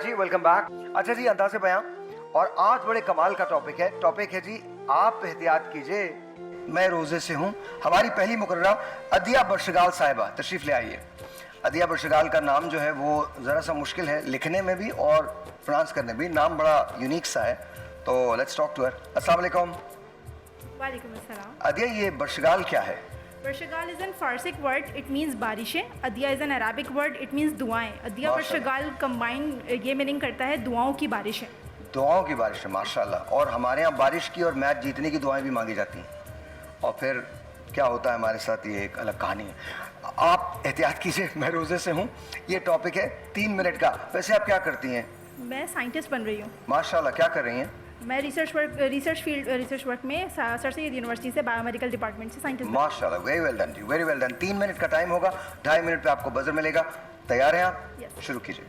जी, welcome back. अच्छा जी, अंदाज़े बयां और आज बड़े कमाल का टॉपिक है जी, आप एहतियात कीजिए, मैं रोज़े से हूँ। हमारी पहली मुकर्ररा अदिया बर्शगाल साहिबा तशरीफ़ ले आइए। अदिया बर्शगाल का नाम जो है वो ज़रा सा मुश्किल है लिखने में भी और प्रोनाउंस करने में भी, नाम बड़ा यूनिक सा है। तो लेट्स टॉक टू हर। अस्सलाम वालेकुम। वालेकुम अस्सलाम। अदिया, ये बर्शगाल क्या है? बर्शगाल is an Farsic word, it means बारिशें। अदिया is an Arabic word, it means दुआएं। अदिया बर्शगाल कंबाइन ये मीनिंग करता है दुआओं की बारिशें। दुआओं की बारिश है, माशाल्लाह। और हमारे यहाँ बारिश की और मैच जीतने की दुआएं भी मांगी जाती हैं। और फिर क्या होता है हमारे साथ, ये एक अलग कहानी है। आप एहतियात कीजिए, मैं रोज़े से हूँ। ये टॉपिक है 3 मिनट का। वैसे आप क्या करती हैं? मैं साइंटिस्ट बन रही हूँ। माशाल्लाह, क्या कर रही हैं? मैं रिसर्च वर्क में सर सैयद यूनिवर्सिटी से बायोमेडिकल डिपार्टमेंट से साइंटिस्ट। माशाल्लाह, वेरी वेल डन जी, वेरी वेल डन। 3 मिनट का टाइम होगा, 2.5 मिनट पे आपको बजर मिलेगा। तैयार हैं आप? Yes. शुरू कीजिए।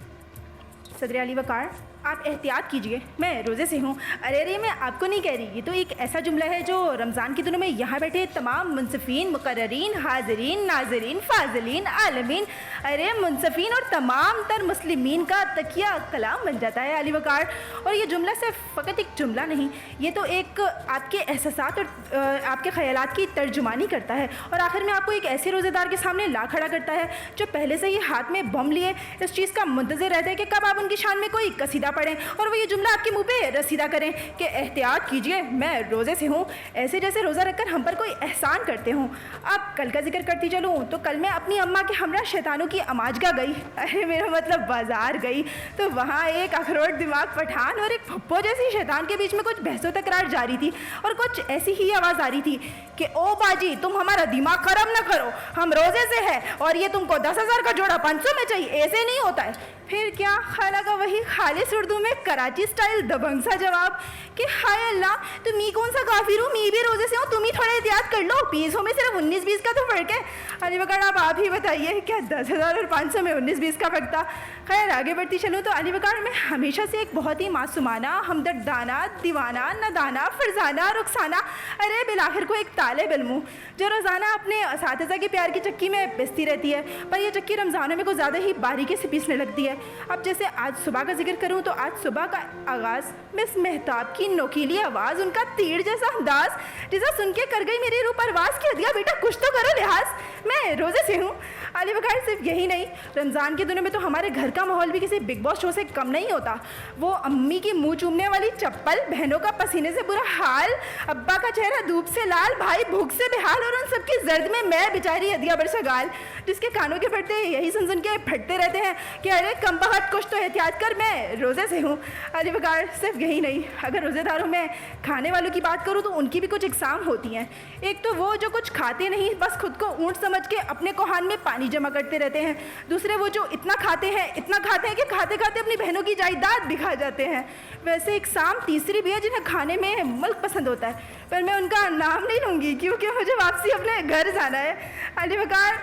सदर अली वकार, आप एहतियात कीजिए, मैं रोज़े से हूँ। अरे मैं आपको नहीं कह रही, ये तो एक ऐसा जुमला है जो रमज़ान के दिनों में यहाँ बैठे तमाम मुनसफ़ीन, मुकर्ररीन, हाज़रीन, नाज़रीन, फ़ाज़िलीन, आलमीन, अरे मुनसफ़ीन और तमाम तर मुस्लिमीन का तकिया कलाम बन जाता है अली वकार। और ये जुमला सिर्फ फ़कत एक जुमला नहीं, ये तो एक आपके एहसासात और आपके ख़यालात की तर्जुमानी करता है। और आखिर में आपको एक ऐसे रोज़ेदार के सामने ला खड़ा करता है जो पहले से ही हाथ में बम लिए इस चीज़ का मुंतज़िर रहता है कि कब आप उनकी शान में कोई कसीदा पढ़ें और वो ये जुमला आपके मुंह पे रसीदा करें कि एहतियात कीजिए, मैं रोज़े से हूँ। ऐसे जैसे रोज़ा रखकर हम पर कोई एहसान करते हों। अब कल का जिक्र करती चलूँ तो कल मैं अपनी अम्मा के हमरा शैतानों की अमाजगा गई, अरे मेरा मतलब बाजार गई, तो वहाँ एक अखरोट दिमाग पठान और एक फप्पो जैसी शैतान के बीच में कुछ बहसो तकरार जारी थी। और कुछ ऐसी ही आवाज़ आ रही थी कि ओ बाजी, तुम हमारा दिमाग खराब ना करो, हम रोज़े से है और ये तुमको 10,000 का जोड़ा 500 में चाहिए, ऐसे नहीं होता है। फिर क्या खाला का वही खालिस उर्दू में कराची स्टाइल दबंग सा जवाब कि हाय अल्लाह, तो मी कौन सा काफिर हूँ, मी भी रोज़े से हूँ, तुम ही थोड़ा एहतियात कर लो, 20 में सिर्फ 19-20 का तो फर्क है। अली बकर, अब आप ही बताइए, क्या 10,000 और 500 में 19-20 का फर्क था? खैर आगे बढ़ती चलूँ तो अली बकर, मैं हमेशा से एक बहुत ही मासूमाना, हमदर्दाना, दीवाना, नदाना, फरजाना, रुखसाना, अरे बिलाखिर को एक तालिब इल्म हूँ जो रोज़ाना अपने असातिज़ा के प्यार की चक्की में पिसती रहती है। पर यह चक्की रमज़ानों में कुछ ज़्यादा ही बारीकी से पीसने लगती है। अब जैसे आज सुबह का जिक्र करूँ तो आज सुबह का आगाज़ मिस मेहताब की नोकीली आवाज़, उनका तीर जैसा अंदाज, जिसे सुन के कर गई मेरी रूह परवाज़ की दिया, बेटा कुछ तो करो लिहाज, मैं रोज़े से हूँ। अली बकर, सिर्फ यही नहीं, रमज़ान के दिनों में तो हमारे घर का माहौल भी किसी बिग बॉस शो से कम नहीं होता। वो अम्मी की मुँह चूमने वाली चप्पल, बहनों का पसीने से बुरा हाल, अब्बा का चेहरा धूप से लाल, भाई भूख से बेहाल, और उन सबकी जर्द में मैं बेचारी अदिया बर्शगाल, जिसके कानों के फटते यही सुन के फटते रहते हैं कि अरे कम बहुत कुछ तो एहतियात कर, मैं रोज़े से हूँ। अली बकार, सिर्फ यही नहीं, अगर रोज़ेदारों में खाने वालों की बात करूँ तो उनकी भी कुछ एग्ज़ाम होती हैं। एक तो वो जो कुछ खाते नहीं, बस खुद को ऊँट समझ के अपने कोहान में पानी जमा करते रहते हैं। दूसरे वो जो इतना खाते हैं कि खाते खाते अपनी बहनों की जायदाद दिखा जाते हैं। वैसे एग्ज़ाम तीसरी भी है जिन्हें खाने में मुल्क पसंद होता है, पर मैं उनका नाम नहीं लूँगी क्योंकि मुझे वापसी अपने घर जाना है। अली बकार,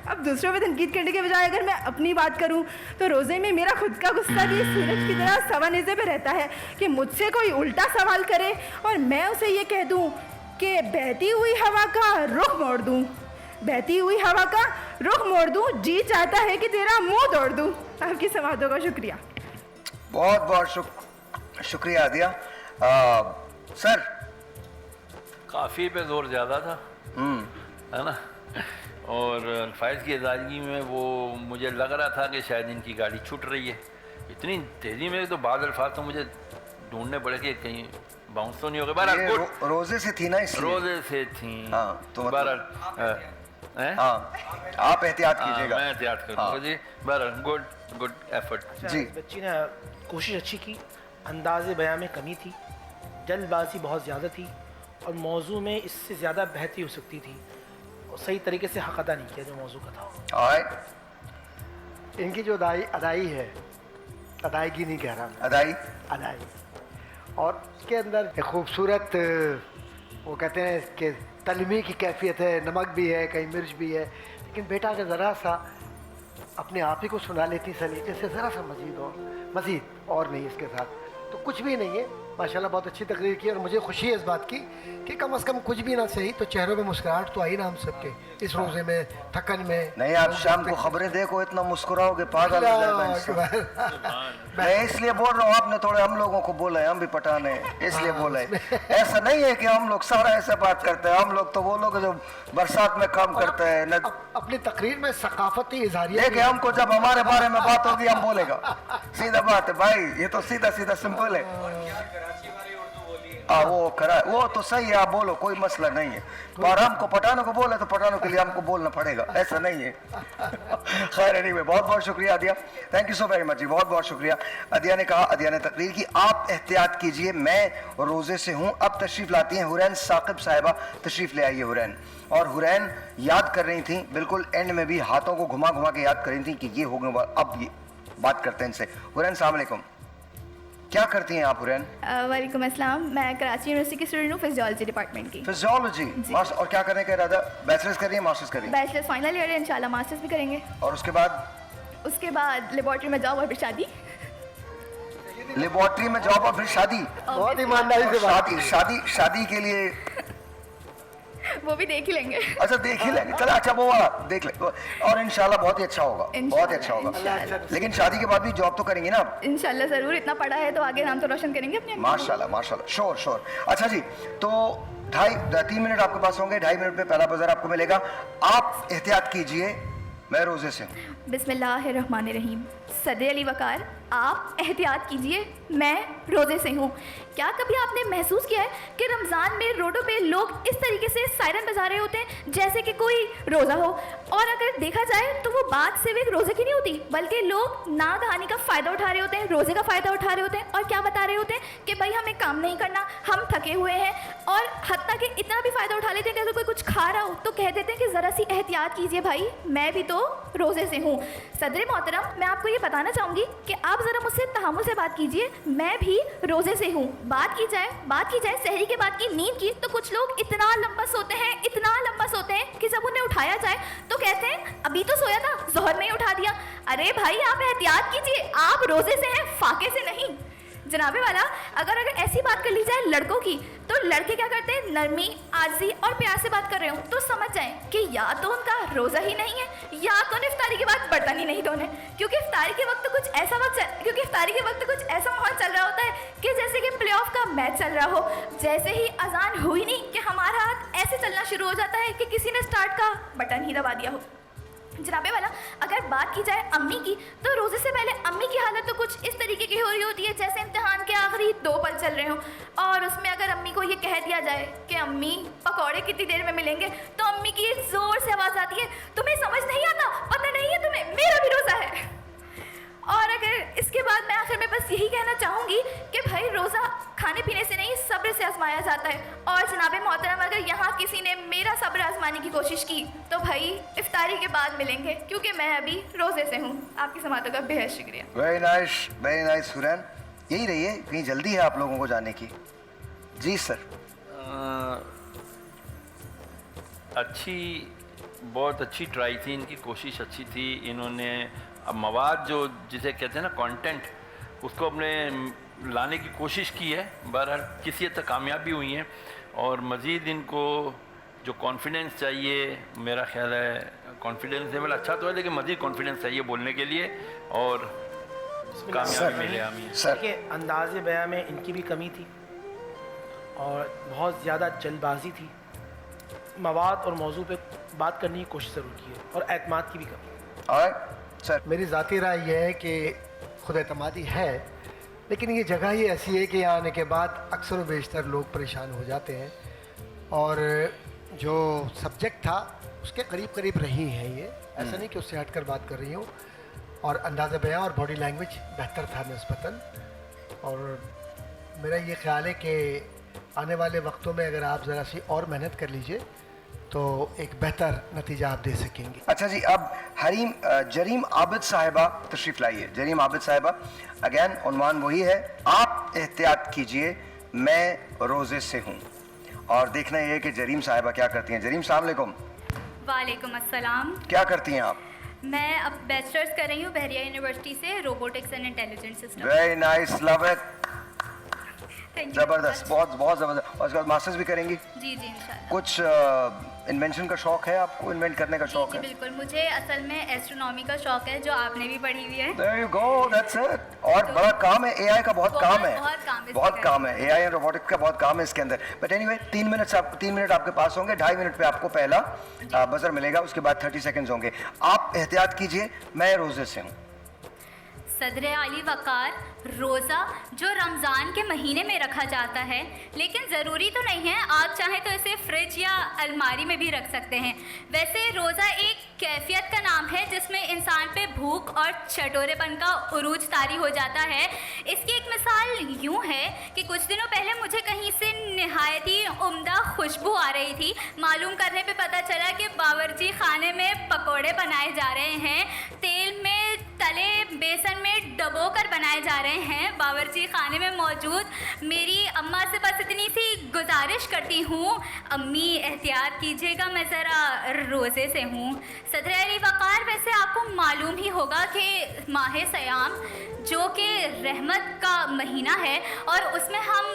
अब दूसरों पर तनकीद करने के बजाय अगर मैं अपनी बात करूं तो रोज़े में मेरा खुद का गुस्सा भी सूरज की तरह सवानेज़े पे रहता है कि मुझसे कोई उल्टा सवाल करे और मैं उसे ये कह दूं कि बहती हुई हवा का रुख मोड़ दूं, बहती हुई हवा का रुख मोड़ दूं, जी चाहता है कि तेरा मुंह तोड़ दूं। आपकी समातों का शुक्रिया। बहुत बहुत शुक्रिया अदिया। सर, काफ़ी पे जोर ज़्यादा था, है ना, और अल्फाइज़ की अदायगी में वो मुझे लग रहा था कि शायद इनकी गाड़ी छूट रही है। इतनी तेज़ी में तो बाद अल्फाज तो मुझे ढूंढने पड़े कि कहीं बाउंस तो नहीं हो गया। बहरहाल रोज़े से थी ना, इसलिए रोज़े से थी। हाँ, तो बहरहाल हाँ, आप एहतियात कीजिएगा। मैं एहतियात करूँगा जी। बहरहाल गुड एफर्ट जी। बच्ची ने कोशिश अच्छी की, अंदाज़े बयां में कमी थी, जल्दबाजी बहुत ज़्यादा थी और मौजू में इससे ज़्यादा बेहतरी हो सकती थी और सही तरीके से हक़ अदा नहीं किया जो मौजू का था। इनकी जो अदाई है, अदायगी नहीं कह रहा मैं, अदाई, और इसके अंदर एक खूबसूरत, वो कहते हैं कि तलमी की कैफियत है, नमक भी है, कहीं मिर्च भी है, लेकिन बेटा अगर ज़रा सा अपने आप ही को सुना लेती सलीके से, ज़रा सा मज़ीद और नहीं इसके साथ, तो कुछ भी नहीं है, माशाल्लाह बहुत अच्छी तकरीर की और मुझे खुशी है इस बात की कि कम से कम कुछ भी ना सही तो चेहरों में मुस्कुराहट तो आई ना हम सबके इस रोज़े में, थकन में। नहीं, आप शाम को खबरें देखो, इतना मुस्कुराओगे पागल हो जाएगा इंसान। मैं इसलिए बोल रहा हूँ, आपने थोड़े हम लोगों को बोला है, हम भी पठान है इसलिए बोला है। ऐसा नहीं है कि हम लोग सारा ऐसा बात करते हैं, हम लोग तो वो लोग जो बरसात में काम करते हैं। अपनी तकरीर में सकाफती इज़हारिया देखिए, हमको जब हमारे बारे में बात होगी हम बोलेगा, सीधा बात है भाई, ये तो सीधा सीधा सिंपल है। वो तो सही है, आप बोलो, कोई मसला नहीं है। और हमको पठानों को बोला तो पठानों के लिए हमको बोलना पड़ेगा, ऐसा नहीं है। खैर एनीवे, बहुत बहुत शुक्रिया अदिया, thank you so very much जी, बहुत बहुत शुक्रिया। अदिया ने कहा, अदिया ने तकरीर की, आप एहतियात कीजिए, मैं रोजे से हूँ। अब तशरीफ लाती हैं हुरैन साकिब साहिबा, तशरीफ ले आइए हुरैन। और हुरैन याद कर रही थी, बिल्कुल एंड में भी हाथों को घुमा घुमा के याद कर रही थी कि ये हो गए। अब ये बात करते हैं इनसे। हुरैन अस्सलाम वालेकुम, क्या करती हैं आप हुरैन? वालेकुम अस्सलाम, मैं कराची यूनिवर्सिटी की स्टूडेंट हूँ, फिजियोलॉजी डिपार्टमेंट की। फिजियोलॉजी, और क्या करने का इरादा? बैचलर्स कर रही है, मास्टर्स कर रही है? बैचलर्स फाइनल ईयर है, इंशाल्लाह मास्टर्स भी करेंगे। और उसके बाद? उसके बाद लेबॉर्ट्री में जॉब और फिर शादी। लेबॉर्ट्री में जॉब और फिर शादी? बहुत ईमानदारी से बात। शादी के लिए वो भी देख ही लेंगे। अच्छा, देख ही लेंगे, चलो अच्छा वो वाला देख ले, और इंशाल्लाह बहुत ही अच्छा होगा, बहुत ही अच्छा होगा। लेकिन शादी के बाद भी जॉब तो करेंगे ना आप? इंशाल्लाह जरूर, इतना पढ़ा है तो आगे नाम तो रोशन करेंगे अपने। माशाल्लाह माशाल्लाह, श्योर श्योर। अच्छा जी, तो 3 मिनट आपके पास होंगे, 2.5 मिनट में पहला बज़र आपको मिलेगा। आप एहतियात कीजिए, मैं रोजे से हूँ। बिस्मिल्लाहिर्रहमानिर्रहीम। सदर अली वकार, आप एहतियात कीजिए, मैं रोज़े से हूँ। क्या कभी आपने महसूस किया है कि रमज़ान में रोडों पे लोग इस तरीके से सायरन बजा रहे होते हैं जैसे कि कोई रोज़ा हो? और अगर देखा जाए तो वो बात सिर्फ एक रोज़े की नहीं होती, बल्कि लोग नागहानी का फ़ायदा उठा रहे होते हैं, रोज़े का फ़ायदा उठा रहे होते हैं। और क्या बता रहे होते हैं कि भाई हमें काम नहीं करना, हम थके हुए हैं। और हत्ता कि इतना भी फ़ायदा उठा लेते हैं कि अगर कोई कुछ खा रहा हो तो कह देते हैं कि ज़रा सी एहतियात कीजिए भाई, मैं भी तो रोज़े से हूँ। सदर मोहतरम, मैं आपको ये बताना चाहूँगी कि आप ज़रा मुझसे तहम्मुल से बात कीजिए, मैं भी रोज़े से हूँ। बात की जाए सहरी के बाद की नींद की, तो कुछ लोग इतना लंबा सोते हैं कि जब उन्हें उठाया जाए तो कहते हैं अभी तो सोया था, ज़ोहर में ही उठा दिया। अरे भाई, आप एहतियात कीजिए, आप रोज़े से हैं, फाके से नहीं। जनाबे वाला, अगर ऐसी बात कर ली जाए लड़कों की, तो लड़के क्या करते हैं, नरमी, आजी और प्यार से बात कर रहे हो तो समझ जाएं कि या तो उनका रोज़ा ही नहीं है, या तो इफ्तारी के बाद बर्तन ही नहीं धोने। क्योंकि इफ्तारी के वक्त कुछ ऐसा माहौल चल रहा होता है कि जैसे कि प्ले ऑफ का मैच चल रहा हो। जैसे ही अजान हुई नहीं कि हमारा हाथ ऐसे चलना शुरू हो जाता है कि किसी ने स्टार्ट का बटन ही दबा दिया हो। जनाबे वाला, अगर बात की जाए अम्मी की, तो रोज़े से पहले अम्मी की हालत तो कुछ इस तरीके की हो रही होती है जैसे इम्तिहान के आखिरी 2 पल चल रहे हों। और उसमें अगर अम्मी को ये कह दिया जाए कि अम्मी पकौड़े कितनी देर में मिलेंगे, तो अम्मी की ज़ोर से आवाज़ आती है, तुम्हें समझ नहीं आता, पता नहीं है तुम्हें, मेरा भी रोज़ा है। और अगर इसके बाद मैं आखिर में बस यही कहना चाहूँगी कि भाई रोज़ा खाने पीने से नहीं, सब्र से आजमाया जाता है। और जनाबे मोहतरम, अगर यहाँ किसी ने मेरा सब्र आजमाने की कोशिश की तो भाई इफ्तारी के बाद मिलेंगे, क्योंकि मैं अभी रोज़े से हूँ। आपकी समातों का बेहद शुक्रिया। वेरी नाइस हुरैन, यही रही है, कहीं जल्दी है आप लोगों को जाने की? जी सर। बहुत अच्छी ट्राई थी इनकी, कोशिश अच्छी थी। इन्होंने अब मवाद जो जिसे कहते हैं ना कंटेंट, उसको अपने लाने की कोशिश की है। बहरहाल किसी हद तक कामयाब भी हुई हैं। और मज़ीद इनको जो कॉन्फिडेंस चाहिए, मेरा ख्याल है कॉन्फिडेंस लेवल अच्छा तो है, लेकिन मज़ीद कॉन्फिडेंस चाहिए बोलने के लिए और कामयाबी मिले आमीन। देखिए, अंदाज़े बयां में इनकी भी कमी थी और बहुत ज़्यादा जल्दबाजी थी। मवाद और मौजू पे बात करने की कोशिश ज़रूर की है, और एतमाद की भी कमी। सर, मेरी ज़ाती राय यह है कि खुद एतमादी है, लेकिन ये जगह ही ऐसी है कि यहाँ आने के बाद अक्सर व बेशतर लोग परेशान हो जाते हैं। और जो सब्जेक्ट था उसके करीब रही हैं ये, ऐसा नहीं कि उससे हटकर बात कर रही हूँ। और अंदाज़ा बयां और बॉडी लैंग्वेज बेहतर था निस्बतन। और मेरा ये ख्याल है कि आने वाले वक्तों में अगर आप ज़रा सी और मेहनत कर लीजिए तो एक बेहतर नतीजा आप दे सकेंगे। अच्छा जी, अब जरीम आबिद साहिबा तशरीफ़ लाइए। जरीम आबिद साहिबा, अगैन उन्वान वही है, आप एहतियात कीजिए, मैं रोज़े से हूँ। और देखना ये है कि जरीम साहिबा क्या करती हैं। जरीम अस्सलाम वालेकुम। वालेकुम अस्सलाम। क्या करती हैं आप? मैं अब बैचलर्स कर रही हूँ बहरिया यूनिवर्सिटी से, robotics and intelligent system. Very nice, love it. Thank you जबरदस्त, very बहुत बहुत जबरदस्त। और उसके बाद मास्टर्स भी करेंगी? जी जी इंशाल्लाह। कुछ इन्वेंशन का शौक है आपको, इन्वेंट करने का शौक जी है? बिल्कुल, मुझे असल में एस्ट्रोनॉमी का शौक है, जो आपने भी पढ़ी हुई है। There you go, that's it। और बड़ा काम है, AI का बहुत काम है, बहुत काम है, बहुत काम है, AI और रोबोटिक्स का बहुत काम है इसके अंदर। बट एनीवे 3 मिनट आपके पास होंगे, 2.5 मिनट पे आपको पहला बजर मिलेगा, उसके बाद 30 सेकंड्स होंगे। आप एहतियात कीजिए, मैं रोजे से हूँ। सदर आली वक़ार, रोज़ा जो रमज़ान के महीने में रखा जाता है, लेकिन ज़रूरी तो नहीं है, आप चाहें तो इसे फ्रिज या अलमारी में भी रख सकते हैं। वैसे रोज़ा एक कैफियत का नाम है जिसमें इंसान पे भूख और चटोरेपन का उरूज तारी हो जाता है। इसकी एक मिसाल यूँ है कि कुछ दिनों पहले मुझे कहीं से नहायत ही उम्दा खुशबू आ रही थी। मालूम करने पे पता चला कि बावर्ची खाने में पकोड़े बनाए जा रहे हैं, तेल में तले बेसन में डबो कर बनाए जा रहे हैं। बावर्ची खाने में मौजूद मेरी अम्मा से बस इतनी सी गुजारिश करती हूँ, अम्मी एहतियात कीजिएगा, मैं ज़रा रोज़े से हूँ। सदर अली वक़ार, वैसे आपको मालूम ही होगा कि माह सयाम जो कि रहमत का महीना है, और उसमें हम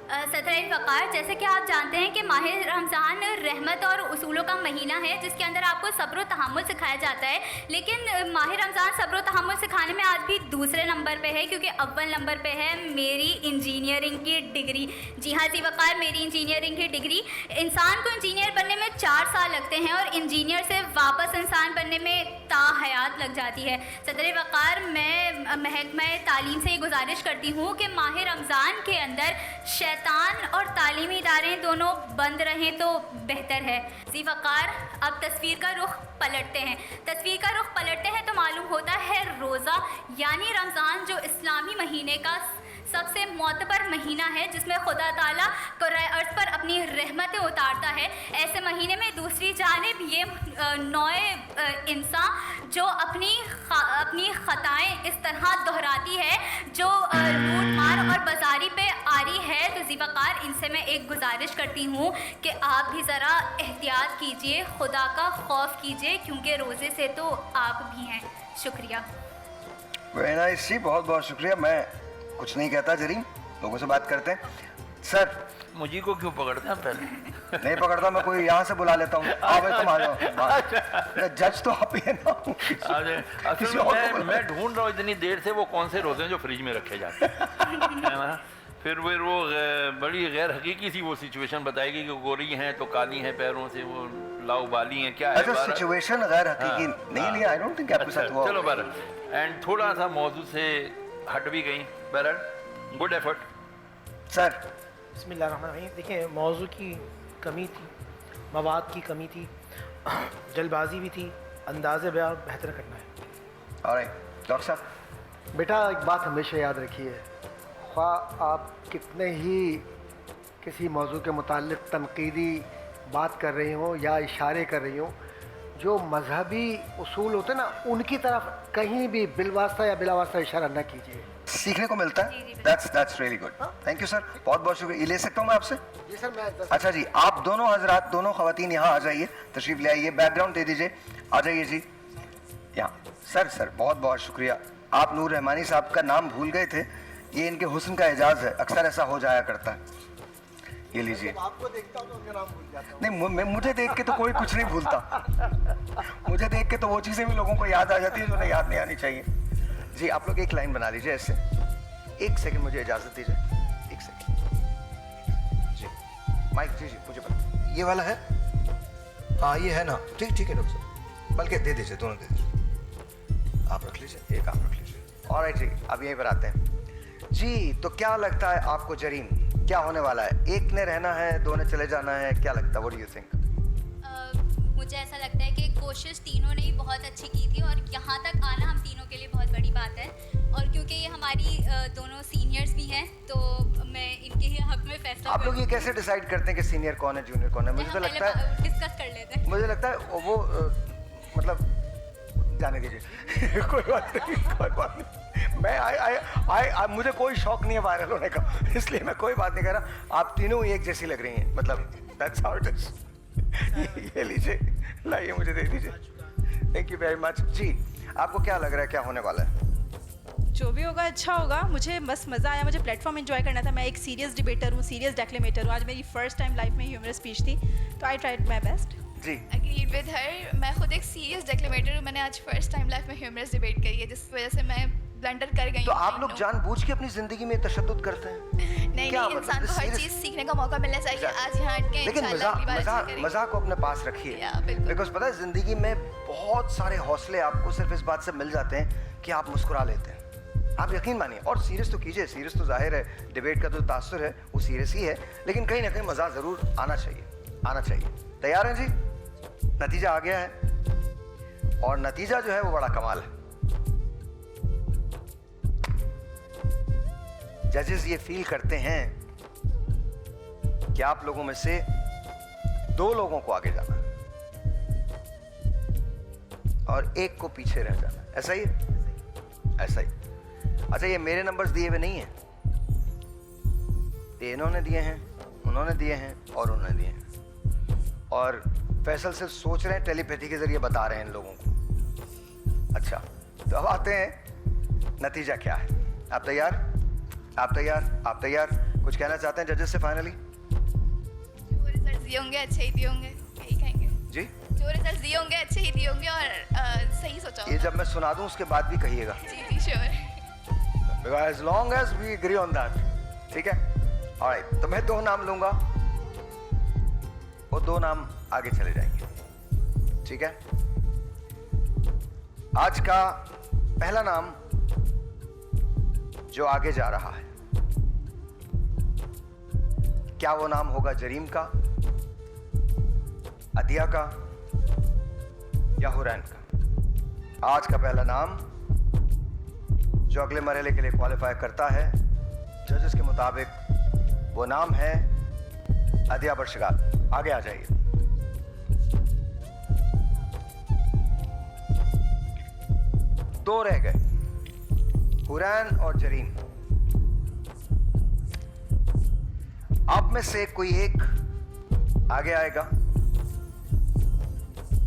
सदर अली वक़ार, जैसे कि आप जानते हैं कि माह रमज़ान रहमत और उसूलों का महीना है जिसके अंदर आपको सब्र व तहम्मुल सिखाया जाता है। लेकिन माह रमज़ान सब्र व तहम्मुल सिखाने में आज भी दूसरे नंबर पे है, क्योंकि अव्वल नंबर पे है मेरी इंजीनियरिंग की डिग्री। जी हाँ जी वक़ार, मेरी इंजीनियरिंग की डिग्री। इंसान को इंजीनियर बनने में 4 साल लगते हैं और इंजीनियर से वापस इंसान बनने में ताहयात लग जाती है। सदर वक़ार, मैं महकमा तालीम से ये गुजारिश करती हूँ कि माह रमज़ान के अंदर शैतान और तालीमी इदारे दोनों बंद रहें तो बेहतर है। जी वक़ार, अब तस्वीर का रुख पलटते हैं। तस्वीर का रुख पलटते हैं तो मालूम होता है रोज़ा यानी रमज़ान जो इस्लामी महीने का सबसे मोतबर महीना है, जिसमें खुदा ताला कुर्राए अर्ज़ पर अपनी रहमतें उतारता है। ऐसे महीने में दूसरी जानिब ये नौए इंसान जो अपनी ख़ताएँ इस तरह दोहराती है जो लूट मार और बाजारी पे आरी है। तो जी वक़ार, इनसे मैं एक गुजारिश करती हूँ कि आप भी ज़रा एहतियात कीजिए, खुदा का खौफ कीजिए, क्योंकि रोज़े से तो आप भी हैं। शुक्रिया। वेरी नाइस जी, बहुत बहुत शुक्रिया। मैं कुछ नहीं कहता जरीम, लोगों से बात करते हैं। सर, मुझे को क्यों पकड़ते हैं पहले? नहीं पकड़ता मैं, कोई यहाँ से बुला लेता हूँ। आप तुम आ जाओ, जज तो आप ही है ना। असल में मैं ढूंढ रहा हूँ इतनी देर से वो कौन से रोज़े हैं जो फ्रिज में रखे जाते हैं, है ना। फिर वो बड़ी गैर हकीकी सी वो सिचुएशन बताएगी कि गोरी हैं तो काली हैं पैरों से, वो लाउ बाली हैं, क्या है। अच्छा, सिचुएशन गैर हकीकी नहीं लिया, आई डोंट थिंक आपके साथ हुआ। चलो बहर, एंड थोड़ा सा मौजू से हट भी गई, बहर गुड एफर्ट। सर, बिस्मिल्लाहिर्रहमानिर्रहीम। देखिए, मौजू की कमी थी, मवाद की कमी थी, जल्दबाजी भी थी, अंदाज़े बयान बेहतर करना है। ऑलराइट डॉक्टर साहब। बेटा, एक बात हमेशा याद रखिए, ख्वाह आप कितने ही किसी मौजू के मुताल्लिक़ तनकीदी बात कर रही हों या इशारे कर रही हों, जो मजहबी उसूल होते हैं ना, उनकी तरफ कहीं भी बिलवास्ता या बिलावास्ता इशारा न कीजिए। सीखने को मिलता है। That's really good. Thank you sir, बहुत बहुत शुक्रिया। ये ले सकता हूँ मैं आपसे? जी सर, मैं अच्छा जी, आप दोनों हजरात, दोनों खवातीन यहाँ आ जाइए, तशरीफ ले आइए, बैकग्राउंड दे दीजिए, आ जाइए जी यहाँ। सर बहुत बहुत शुक्रिया। आप नूर रहमानी साहब का नाम भूल गए थे, ये इनके हुस्न का एजाज़ है, अक्सर ऐसा हो जाया करता है। ये लीजिए। आपको देखता हूँ तो उनका नाम भूल जाता हूँ। नहीं, मुझे देख के तो कोई कुछ नहीं भूलता। मुझे देख के तो वो चीज़ें भी लोगों को याद आ जाती है जो उन्हें याद नहीं आनी चाहिए। जी, आप लोग एक लाइन बना लीजिए ऐसे। एक सेकंड मुझे इजाज़त दीजिए, एक सेकंड जी। माइक जी मुझे पता, ये वाला है? हाँ ये है ना, ठीक है डॉक्टर साहब, बल्कि दे दीजिए, दोनों दे दीजिए। आप रख लीजिए, एक आप रख लीजिए। ऑलराइट जी, अब यहीं पर आते हैं जी। तो क्या लगता है आपको जरीन, क्या होने वाला है? एक ने रहना है, दो ने चले जाना है, क्या लगता है? What do you think? मुझे ऐसा लगता है कि कोशिश तीनों ने ही बहुत अच्छी की थी और यहाँ तक आना हम तीनों के लिए बहुत बड़ी बात है। और क्योंकि ये हमारी दोनों सीनियर्स भी हैं, तो मैं इनके ही हक में फैसला आप लोग ये कैसे डिसाइड करते हैं कि सीनियर कौन है, जूनियर कौन है? मुझे तो लगता है डिस्कस कर लेते हैं। मुझे लगता है वो मतलब जाने दीजिए। कोई बात नहीं। मैं मुझे कोई शौक नहीं है वायरल होने का, इसलिए मैं कोई बात नहीं कर रहा। आप तीनों ही एक जैसी लग रही हैं, मतलब दैट्स हाउ इट इज। ये लीजिए, लाइए, मुझे दे दीजिए। थैंक यू वेरी मच जी। आपको क्या लग रहा है, क्या होने वाला है? जो भी होगा अच्छा होगा। मुझे बस मज़ा आया, मुझे प्लेटफॉर्म एंजॉय करना था। मैं एक सीरियस डिबेटर हूँ, सीरियस डेक्लेमेटर हूँ। आज मेरी फर्स्ट टाइम लाइफ में ह्यूमरस स्पीच थी, तो I tried my best. She agreed with her. मैं खुद एक सीरियस डेक्लेमेटर हूँ। मैंने आज फर्स्ट टाइम लाइफ में ह्यूमरस डिबेट करी है, जिस वजह से मैं ब्लंडर कर गई तो हूँ। आप लोग जानबूझ के अपनी जिंदगी में तशद्दुद करते हैं? नहीं क्या नहीं, मतलब? इंसान को हर Serious- चीज़ सीखने का मौका मिलना चाहिए। आज यहाँ अटके लेकिन इंशाल्लाह अगली बार अच्छा करेंगे। मजाक को अपने पास रखिए। Yeah, बिल्कुल। बिकॉज पता है जिंदगी में बहुत सारे हौसले आपको सिर्फ इस बात से मिल जाते हैं कि आप मुस्कुरा लेते हैं। आप यकीन मानिए, और सीरियस तो कीजिए, सीरियस तो जाहिर है डिबेट का जो तासुर है वो सीरियस ही है, लेकिन कहीं ना कहीं मजा जरूर आना चाहिए। तैयार हैं जी? नतीजा आ गया है और नतीजा जो है वो बड़ा कमाल है। जजेस ये फील करते हैं कि आप लोगों में से 2 लोगों को आगे जाना और 1 को पीछे रह जाना। ऐसा ही है? ऐसा ही। अच्छा, ये मेरे नंबर्स दिए हुए नहीं हैं, ये इन्होंने दिए हैं, उन्होंने दिए हैं और उन्होंने दिए हैं, और फैसल सिर्फ सोच रहे हैं, टेलीपैथी के जरिए बता रहे हैं इन लोगों को। अच्छा, तो अब आते हैं नतीजा क्या है। आप तैयार? आप तैयार? कुछ कहना चाहते हैं जजेस से फाइनली? जो रिजल्ट दिए होंगे अच्छे ही दिए होंगे, यही कहेंगे जी, जो रिजल्ट दिए होंगे अच्छे ही दिए होंगे और सही सोचा ये होगा। जब मैं सुना दूं उसके बाद भी कहिएगा, जी sure. as long as we agree on that, ठीक है? Alright, तो मैं 2 नाम लूंगा, वो 2 नाम आगे चले जाएंगे, ठीक है? आज का पहला नाम जो आगे जा रहा है, क्या वो नाम होगा जरीम का, अदिया का या हुरैन का? आज का पहला नाम जो अगले मरहले के लिए क्वालिफाई करता है जजेस के मुताबिक, वो नाम है अदिया बर्शगाल। आगे आ जाइए। दो रह गए, हुरैन और जरीम। आप में से कोई एक आगे आएगा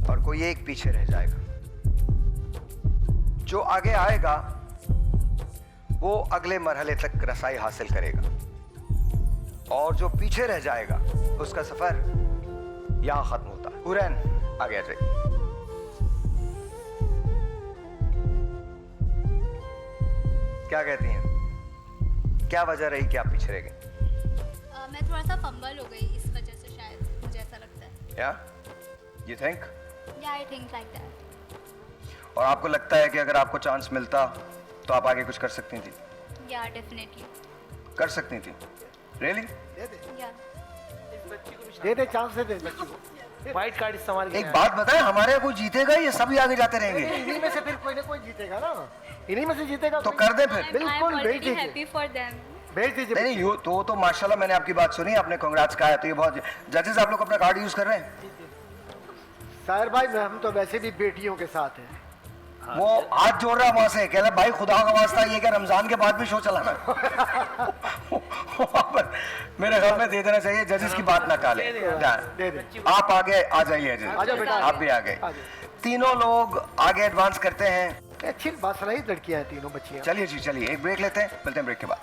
और कोई एक पीछे रह जाएगा। जो आगे आएगा वो अगले मरहले तक रसाई हासिल करेगा और जो पीछे रह जाएगा उसका सफर यहां खत्म होता है। हुरैन, आगे आ जाइए। क्या कहती हैं? क्या वजह रही कि आप पीछे रह गए? मैं थोड़ा सा फंबल हो गई, इस वजह से शायद, मुझे ऐसा लगता है। या यू थिंक? या आई थिंक लाइक दैट। और आपको लगता है कि अगर आपको चांस मिलता तो आप आगे कुछ कर सकती थी? या डेफिनेटली। कर सकती थी? रियली? या दे दे चांस दे बच्ची को। वाइट कार्ड इस्तेमाल एक बात बताएं, हमारे यहाँ कोई जीतेगा, ये सभी आगे जाते रहेंगे? इन्हीं में से फिर कोई ना कोई जीतेगा ना, इन्हीं में से जीतेगा तो कोई। कर दे फिर। बिल्कुल भेज दीजिए, हैप्पी फॉर देम। भेज दीजिए। नहीं यू तो माशाल्लाह मैंने आपकी बात सुनी, आपने कांग्रेट्स कहा है, तो ये बहुत। जजेस आप लोग अपना कार्ड यूज कर रहे हैं? साहिर भाई, हम तो वैसे भी बेटियों के साथ हैं। वो हाथ जोड़ रहा है वहां से, कह रहा भाई खुदा का वास्ता ये क्या रमजान के बाद भी शो चलाना? वहाँ पर मेरे ख्याल में दे देना चाहिए, जजेस की बात ना टाले। दे दे। आप आगे आ जाइए, आ जाओ बेटा, आप भी आ गए। आ जाओ। तीनों लोग आगे एडवांस करते हैं। अच्छी बात, सही लड़कियां हैं तीनों बच्चियां। चलिए जी, चलिए एक ब्रेक लेते हैं, मिलते हैं ब्रेक के बाद।